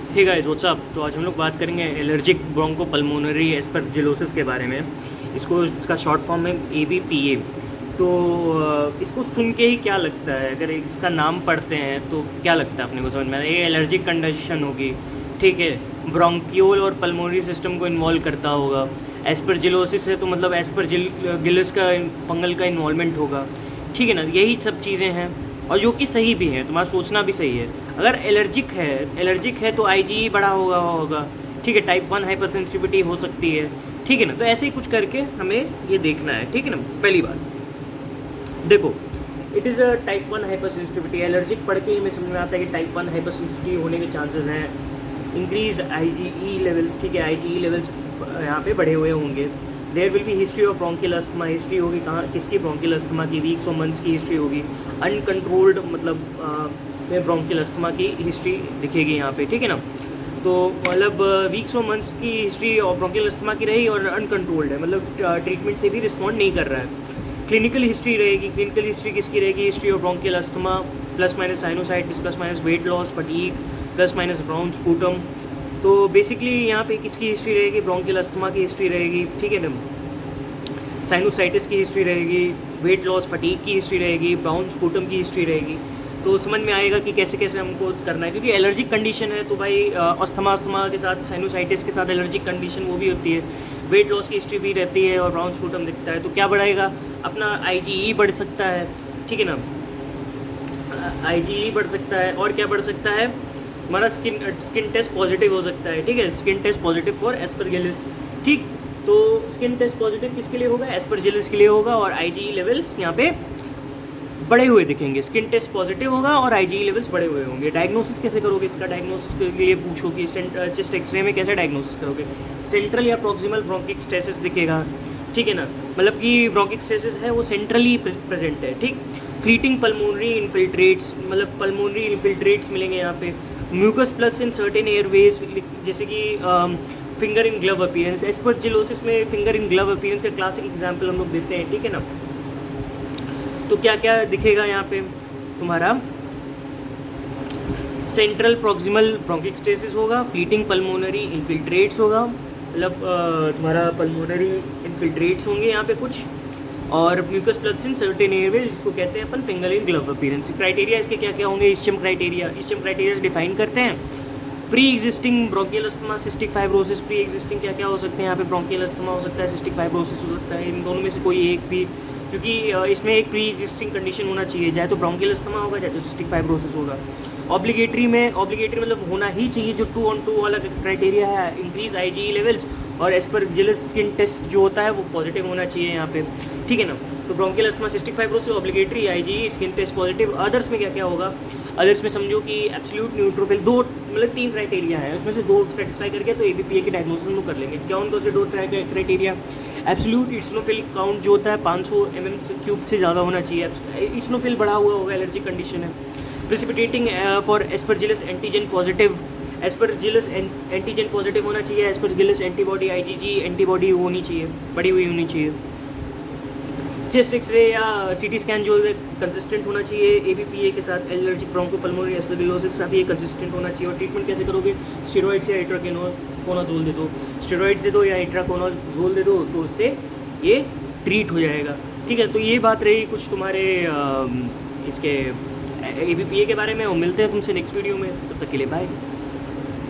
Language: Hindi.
Hey guys what's up. तो आज हम लोग बात करेंगे एलर्जिक ब्रोंकोपल्मोनरी एस्परजिलोसिस के बारे में। इसका शॉर्ट फॉर्म है ABPA। तो इसको सुन के ही क्या लगता है, अगर इसका नाम पढ़ते हैं तो क्या लगता है अपने को समझ में आता है? ये एलर्जिक कंडीशन होगी, ठीक है, ब्रोंकियोल और पल्मोनरी सिस्टम को इन्वॉल्व करता होगा। एस्परजिलोसिस है तो मतलब एस्परजिलस का फंगल का इन्वॉल्वमेंट होगा, ठीक है ना। यही सब चीज़ें हैं और जो कि सही भी है, तुम्हारा सोचना भी सही है। अगर एलर्जिक है तो IgE बढ़ा होगा, ठीक है, टाइप 1 हाइपर सेंसिटिविटी हो सकती है, ठीक है ना। तो ऐसे ही कुछ करके हमें ये देखना है, ठीक है ना। पहली बात देखो, it is a type 1 hyper sensitivity. Allergic पढ़ के ही हमें समझ में आता है कि टाइप 1 हाइपर सेंसिटिविटी होने के चांसेस हैं। इंक्रीज IgE लेवल्स, ठीक है, IgE लेवल्स यहाँ पे बढ़े हुए होंगे। There will be history of bronchial asthma. History होगी कहाँ, किसकी? ब्रोंकियल अस्थमा की। वीक्स और मंथ्स की हिस्ट्री होगी। अनकंट्रोल्ड मतलब में ब्रोंकियल अस्थमा की हिस्ट्री दिखेगी यहाँ पे, ठीक है ना। तो मतलब वीक्स और मंथ्स की हिस्ट्री और ब्रोंकियल अस्थमा की रही और अनकंट्रोल्ड है, मतलब ट्रीटमेंट से भी रिस्पॉन्ड नहीं कर रहा है। क्लिनिकल हिस्ट्री रहेगी। क्लिनिकल हिस्ट्री किसकी रहेगी? History of bronchial asthma plus minus sinusitis plus minus weight loss, fatigue plus minus brown sputum. तो बेसिकली यहाँ पे किसकी हिस्ट्री रहेगी? ब्रोंकियल अस्थमा की हिस्ट्री रहेगी, ठीक है ना। साइनोसाइटिस की हिस्ट्री रहेगी, वेट लॉस, फटीग की हिस्ट्री रहेगी, ब्राउन स्पूटम की हिस्ट्री रहेगी। तो समझ में आएगा कि कैसे कैसे हमको करना है, क्योंकि एलर्जिक कंडीशन है तो भाई अस्थमा के साथ साइनोसाइटिस के साथ एलर्जिक कंडीशन वो भी होती है। वेट लॉस की हिस्ट्री भी रहती है और ब्राउन स्पूटम दिखता है, तो क्या बढ़ाएगा? अपना IgE बढ़ सकता है, ठीक है ना। IgE बढ़ सकता है और क्या बढ़ सकता है? हमारा स्किन टेस्ट पॉजिटिव हो सकता है, ठीक है, skin test positive for aspergillus, ठीक। तो स्किन टेस्ट पॉजिटिव किसके लिए होगा? एस्परजिलस के लिए होगा और IgE लेवल्स यहाँ पे बढ़े हुए दिखेंगे। स्किन टेस्ट पॉजिटिव होगा और IgE लेवल्स बढ़े हुए होंगे। डायग्नोसिस कैसे करोगे? इसका डायग्नोसिस के लिए पूछो कि चेस्ट एक्सरे में कैसे डायग्नोसिस करोगे? सेंट्रल या प्रॉक्सिमल ब्रोंकिक स्टेसिस दिखेगा, ठीक है ना, मतलब कि ब्रोंकिक स्टेसिस है वो सेंट्रली प्रेजेंट है, ठीक। फ्लीटिंग पल्मोनरी इन्फिल्ट्रेट्स, मतलब पल्मोनरी इन्फिल्ट्रेट्स मिलेंगे यहाँ पे। Mucus plugs in certain airways, जैसे कि finger in glove appearance. Aspergillosis में फिंगर इन ग्लव अपीयरेंस का क्लासिक एग्जाम्पल हम लोग देते हैं, ठीक है ना। तो क्या क्या दिखेगा यहाँ पे? तुम्हारा सेंट्रल प्रॉक्सिमल ब्रोंकिक स्टेसिस होगा, फ्लीटिंग पल्मोनरी इन्फिल्ट्रेट्स होगा, मतलब तुम्हारा पल्मोनरी इन्फिल्ट्रेट्स होंगे यहाँ पे कुछ, और mucus plugs in certain airways, जिसको कहते हैं अपन finger in glove appearance. Criteria इसके क्या क्या होंगे? इश्चम क्राइटेरिया डिफाइन करते हैं। Pre existing bronchial asthma, cystic fibrosis. Pre existing क्या क्या हो सकते हैं यहाँ पे? ब्रोंकियल अस्थमा हो सकता है, सिस्टिक फाइब्रोसिस हो सकता है, इन दोनों में से कोई एक भी, क्योंकि इसमें एक प्री एग्जिस्टिंग कंडीशन होना चाहिए, चाहे तो ब्रोंकियल अस्थमा होगा चाहे तो सिस्टिक फाइब्रोसिस होगा। ऑब्लिगेटरी मतलब होना ही चाहिए जो 2-on-2 वाला क्राइटेरिया है, इंक्रीज IgE लेवल्स और एस्परजिलस स्किन टेस्ट जो होता है वो पॉजिटिव होना चाहिए यहाँ पे, ठीक है ना। तो bronchial asthma, cystic fibrosis, obligatory, IgE, skin test positive. Others में क्या क्या होगा? अदर्स में समझो कि एब्सोल्यूट न्यूट्रोफिल, दो मतलब 3 क्राइटेरिया है, उसमें से 2 सेटिस्फाई करके तो ABPA की डायग्नोसिस हम लोग कर लेंगे। क्या उनको से 2 क्राइटेरिया? एब्सोल्यूट इस्नोफिल काउंट जो होता है 500 mm³ से ज़्यादा होना चाहिए। इस्नोफिल बढ़ा हुआ होगा, एलर्जी कंडीशन है। Precipitating for Aspergillus antigen positive, Aspergillus antigen positive होना चाहिए। एस्परजिलस एंटीबॉडी, IgG एंटीबॉडी होनी चाहिए, बढ़ी हुई होनी चाहिए। चेस्ट एक्सरे या CT स्कैन जो है कंसिस्टेंट होना चाहिए ABPA के साथ। एलर्जिक ब्रोंकोपल्मोनरी एस्परजिलोसिस के साथ ये कंसिस्टेंट होना चाहिए। और ट्रीटमेंट कैसे करोगे? स्टेरॉइड्स या इट्राकोनाजोल दे दो, स्टेरॉइड्स दे दो या इट्राकोनाजोल दे दो, तो उससे ये ट्रीट हो जाएगा, ठीक है। तो ये बात रही कुछ तुम्हारे इसके ABPA के बारे में, और मिलते हैं तुमसे नेक्स्ट वीडियो में, तब तक के लिए बाय।